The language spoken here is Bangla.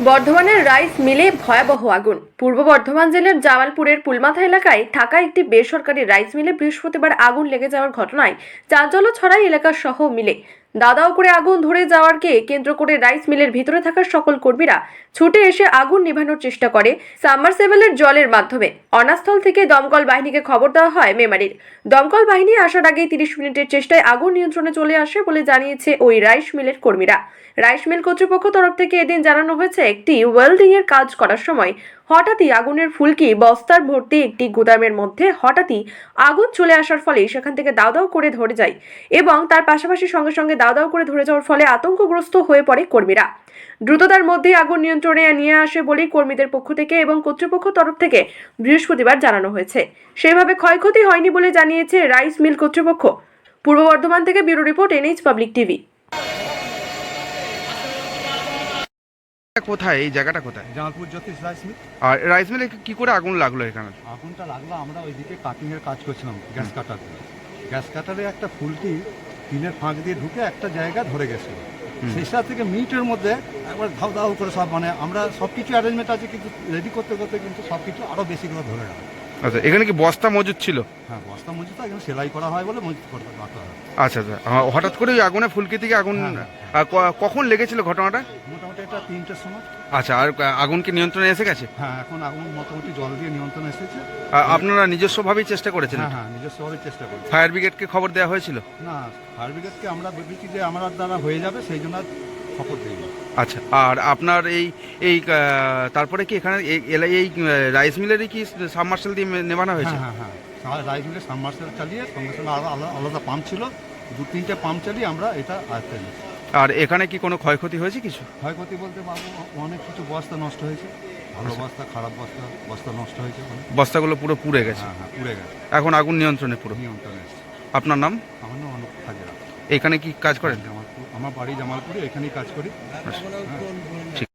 বর্ধমানের রাইস মিলে ভয়াবহ আগুন। পূর্ব বর্ধমান জেলার জামালপুরের পুলমাথা এলাকায় থাকা একটি বেসরকারি রাইস মিলে বৃহস্পতিবার আগুন লেগে যাওয়ার ঘটনায় চাঞ্চল্য ছড়ায় এলাকা সহ মিলে। দাদাও করে আগুন ধরে যাওয়ারকে কেন্দ্র করে রাইস মিলের ভিতরে থাকা সকল কর্মীরা ছুটে এসে আগুন নেভানোর চেষ্টা করে সাবমার্সিবলের জলের মাধ্যমে। অনাস্থল থেকে দমকল বাহিনীকে খবর দেওয়া হয় মেমারির। দমকল বাহিনী আসার আগেই 30 মিনিটের চেষ্টায় আগুন নিয়ন্ত্রণে চলে আসে বলে জানিয়েছে ওই রাইস মিলের কর্মীরা। রাইস মিল কর্তৃপক্ষ তরফ থেকে এদিন জানানো হয়েছে, একটি ওয়েল্ডিং এর কাজ করার সময় হঠাৎই আগুনের ফুলকি বস্তার ভর্তি একটি গুদামের মধ্যে হঠাৎই আগুন চলে আসার ফলে সেখান থেকে দাউ দাউ করে ধরে যায় এবং তার পাশাপাশি সঙ্গে সঙ্গে দাউ দাউ করে ধরে যাওয়ার ফলে আতঙ্কগ্রস্ত হয়ে পড়ে কর্মীরা। দ্রুততার মধ্যে আগুন নিয়ন্ত্রণে নিয়ে আসে বলেই কর্মীদের পক্ষ থেকে এবং কর্তৃপক্ষ তরফ থেকে বৃহস্পতিবার জানানো হয়েছে। সেভাবে ক্ষয়ক্ষতি হয়নি বলে জানিয়েছে রাইস মিল কর্তৃপক্ষ। পূর্ব বর্ধমান থেকে bureau report, NH public TV. কোথায় এই জায়গাটা কোথায়? জামালপুর জ্যোতিষ রাইস মিল। আর রাইস মিলে কি করে আগুন লাগলো এখানে? আগুনটা লাগলো, আমরা ওইদিকে কাটিং এর কাজ করছিলাম গ্যাস কাটার। গ্যাস কাটারে একটা ফুলকি টিনের ফাঁক দিয়ে ঢুকে একটা জায়গা ধরে গেছিল। সেইটা থেকে মিনিটের মধ্যে একবার ধাউ ধাউ করে সব, মানে আমরা সব কিছু অ্যারেঞ্জমেন্ট আছে কিন্তু রেডি করতে করতে কিন্তু সব কিছু আরও বেশি করে ধরে গেল। আচ্ছা, এখানে কি বস্তা মজুদ ছিল? হ্যাঁ, বস্তা মজুদ, এখানে সেলাই করা হয় বলে মজুদ করতে রাখা হয়। আচ্ছা আচ্ছা, হঠাৎ করে ওই আগুনে ফুলকি থেকে আগুন কখন লেগেছিল ঘটনাটা? মোটামুটি এটা 3টের সময়। আচ্ছা, আর আগুন কি নিয়ন্ত্রণে এসে গেছে? হ্যাঁ, এখন আগুন মোটামুটি জল দিয়ে নিয়ন্ত্রণে এসেছে। আপনারা নিজস্বভাবেই চেষ্টা করেছেন? হ্যাঁ হ্যাঁ, নিজস্বভাবে চেষ্টা করি। ফায়ার ব্রিগেডকে খবর দেওয়া হয়েছিল? না, ফায়ার ব্রিগেডকে আমরা ভেবেছি যে আমার দ্বারা হয়ে যাবে, সেই জন্য খবর দিই। আচ্ছা, আর আপনার এই তারপরে কি এখানে এই রাইস মিলেরই কি সাবমার্শাল দিয়ে নেভানো হয়েছে? হ্যাঁ হ্যাঁ হ্যাঁ, রাইস মিলে সাবমার্সিবল চালিয়ে সঙ্গে সঙ্গে আরও আলাদা পাম্প ছিল, 2-3টে পাম্প চালিয়ে আমরা এটা আয়ত্তে নিই। আর এখানে কি কোনো ক্ষয়ক্ষতি হয়েছে কিছু? ক্ষয়ক্ষতি বলতে পারবো অনেক কিছু বস্তা নষ্ট হয়েছে, ভালো বস্তা, খারাপ বস্তা, বস্তা নষ্ট হয়েছে। বস্তাগুলো পুরো পুড়ে গেছে? হ্যাঁ হ্যাঁ, পুড়ে গেছে। এখন আগুন নিয়ন্ত্রণে পুরো? নিয়ন্ত্রণে এসেছে। আপনার নাম? আমার নাম অনুপ হাজরা। এখানে কি কাজ করেন? জামালপুর, আমার বাড়ি জামালপুরে, এখানেই কাজ করি। আচ্ছা, ঠিক।